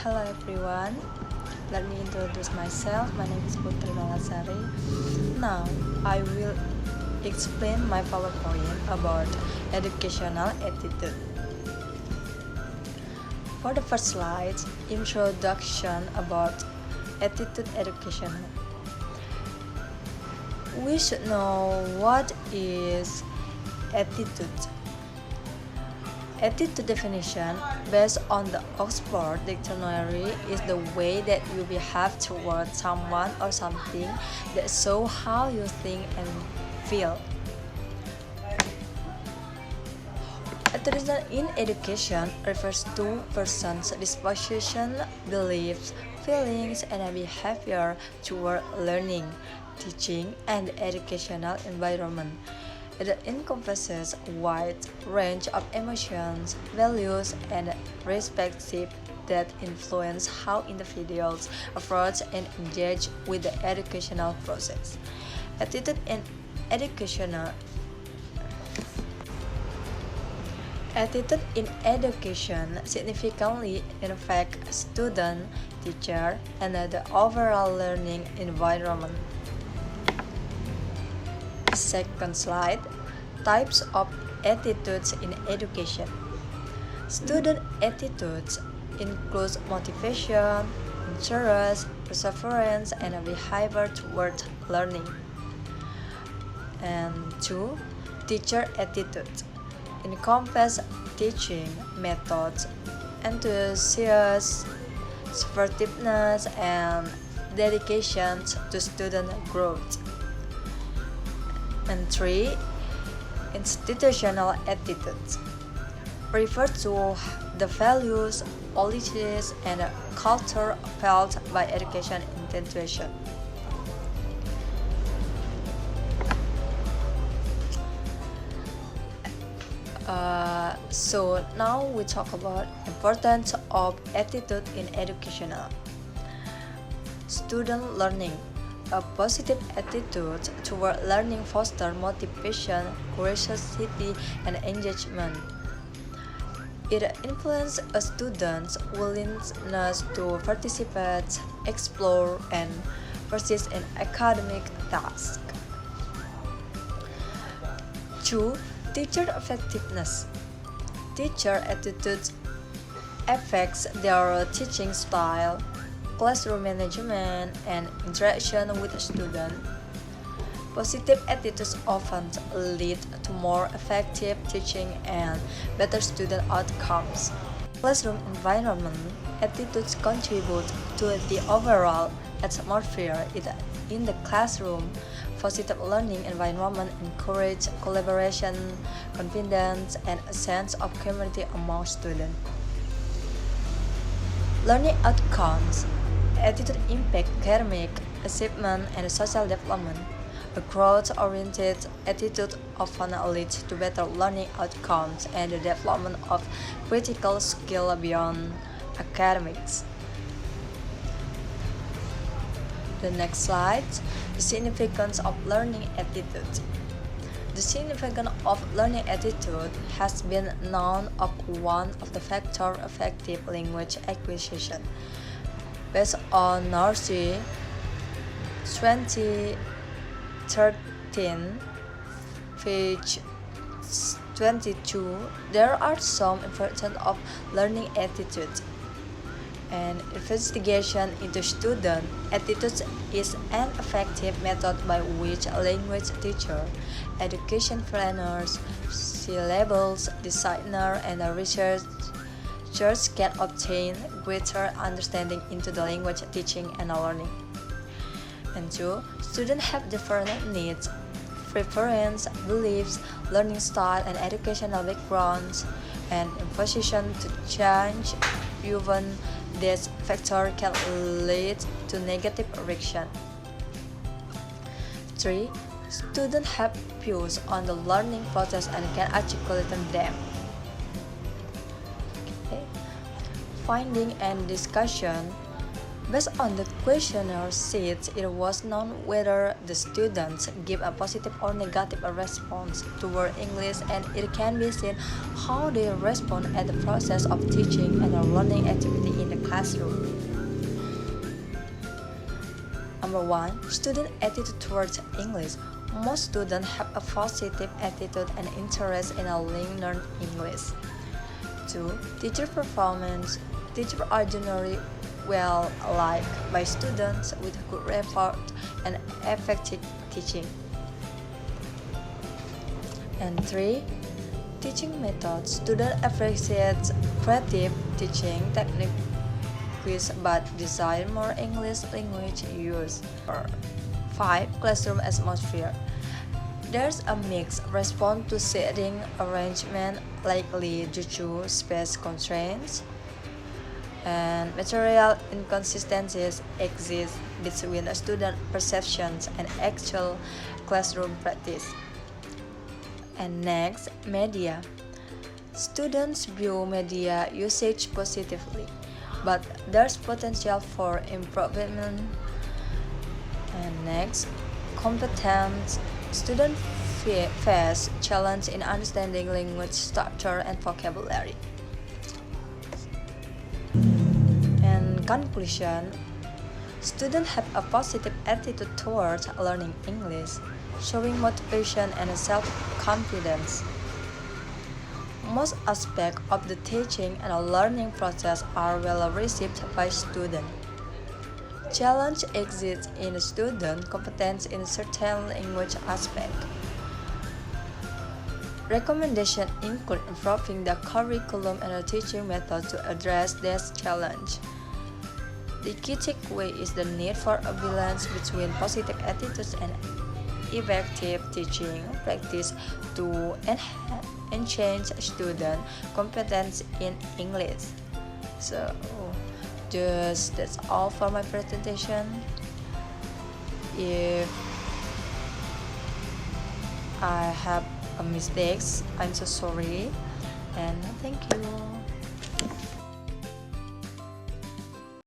Hello everyone, let me introduce myself. My name is Putri Sari. Now I will explain my PowerPoint about educational attitude. For the first slide, introduction about attitude educational. We should know what is attitude. Attitude definition, based on the Oxford Dictionary, is the way that you behave towards someone or something that shows how you think and feel. Attitude in education refers to person's disposition, beliefs, feelings, and behavior toward learning, teaching, and educational environment. It encompasses a wide range of emotions, values, and perspectives that influence how individuals approach and engage with the educational process. Attitude in education significantly affects student, teacher, and the overall learning environment. Second slide, types of attitudes in education. Student attitudes include motivation, interest, perseverance, and a behavior toward learning. And 2. Teacher attitudes encompass teaching methods, enthusiasm, supportiveness, and dedication to student growth. And 3. Institutional attitudes refer to the values, policies, and culture felt by education institutions. So now we talk about importance of attitude in educational. Student learning. A positive attitude toward learning fosters motivation, curiosity, and engagement. It influences a student's willingness to participate, explore, and persist in academic tasks. 2. Teacher effectiveness. Teacher attitudes affects their teaching style, classroom management, and interaction with students. Positive attitudes often lead to more effective teaching and better student outcomes. Classroom environment attitudes contribute to the overall atmosphere in the classroom. Positive learning environment encourages collaboration, confidence, and a sense of community among students. Learning outcomes. Attitude impact academic achievement and social development. A growth-oriented attitude often leads to better learning outcomes and the development of critical skills beyond academics. The next slide, the significance of learning attitude. The significance of learning attitude has been known as one of the factors effective language acquisition. Based on Sari 2013, page 22, there are some importance of learning attitudes. An investigation into student attitudes is an effective method by which language teachers, education planners, syllabus designers, and researchers can obtain greater understanding into the language teaching and learning. And 2. Students have different needs, preferences, beliefs, learning style, and educational backgrounds, and in position to change. Even this factor can lead to negative reaction. 3. Students have views on the learning process and can articulate them. Finding and discussion. Based on the questionnaire sheets, it was known whether the students give a positive or negative response toward English, and it can be seen how they respond at the process of teaching and a learning activity in the classroom. Number 1. Student attitude towards English. Most students have a positive attitude and interest in learning English. 2. Teacher performance. Teachers are generally well liked by students with good rapport and effective teaching. And 3. Teaching methods. Students appreciate creative teaching techniques but desire more English language use. 5. Classroom atmosphere. There's a mixed response to seating arrangement, likely due to space constraints, and material inconsistencies exist between student perceptions and actual classroom practice. And next, media. Students view media usage positively, but there's potential for improvement. And next, competence. Students face challenge in understanding language structure and vocabulary. In conclusion, students have a positive attitude towards learning English, showing motivation and self-confidence. Most aspects of the teaching and learning process are well received by students. Challenge exists in student competence in certain language aspects. Recommendations include improving the curriculum and the teaching methods to address this challenge. The key takeaway is the need for a balance between positive attitudes and effective teaching practice to enhance student competence in English. So, that's all for my presentation. If I have mistakes, I'm so sorry, and thank you.